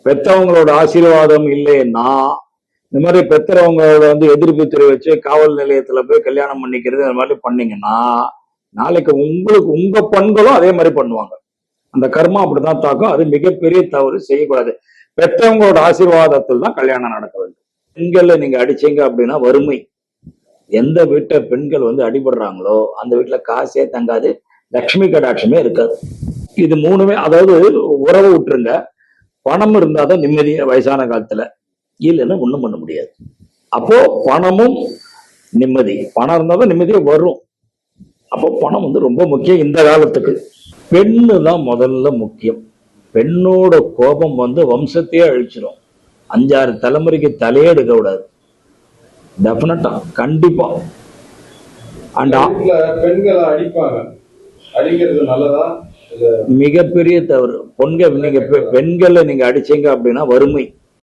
பெத்தவங்களோட ஆசீர்வாதம் இல்லைன்னா இந்த மாதிரி பெத்தவங்களோட எதிர்ப்பு தெரிவிச்சு காவல் நிலையத்துல போய் கல்யாணம் பண்ணிக்கிறது அந்த மாதிரி பண்ணீங்கன்னா நாளைக்கு உங்களுக்கு உங்க பெண்களும் அதே மாதிரி பண்ணுவாங்க. அந்த கர்மா அப்படிதான் தாக்கும். அது மிகப்பெரிய தவறு, செய்யக்கூடாது. பெத்தவங்களோட ஆசீர்வாதத்தில் தான் கல்யாணம் நடக்க வேண்டும். பெண்களை நீங்க அடிச்சீங்க அப்படின்னா வறுமை. எந்த வீட்டை பெண்கள் அடிபடுறாங்களோ அந்த வீட்டுல காசே தங்காது, லட்சுமி கடாட்சமே இருக்காது. இது மூணுமே, அதாவது உறவு விட்டுருங்க, பணம் இருந்தாதான் நிம்மதியா வயசான காலத்துல, இல்லைன்னா ஒண்ணும் பண்ண முடியாது. அப்போ பணமும் நிம்மதி, பணம் இருந்தாதான் நிம்மதியா வரும். அப்போ பணம் ரொம்ப முக்கியம் இந்த காலத்துக்கு. பெண்ணு தான் முதல்ல முக்கியம். பெண்ணோட கோபம் வம்சத்தையே அழிச்சிடும். 5-6 தலைமுறைக்கு தலையே எடுக்க கூடாது. டெஃபினட்டா, கண்டிப்பா. பெண்களை அடிப்பாங்க, அடிக்கிறது நல்லதா? மிகப்பெரிய தவறு. நீங்க பெண்களை நீங்க அடிச்சீங்க அப்படின்னா வறுமை.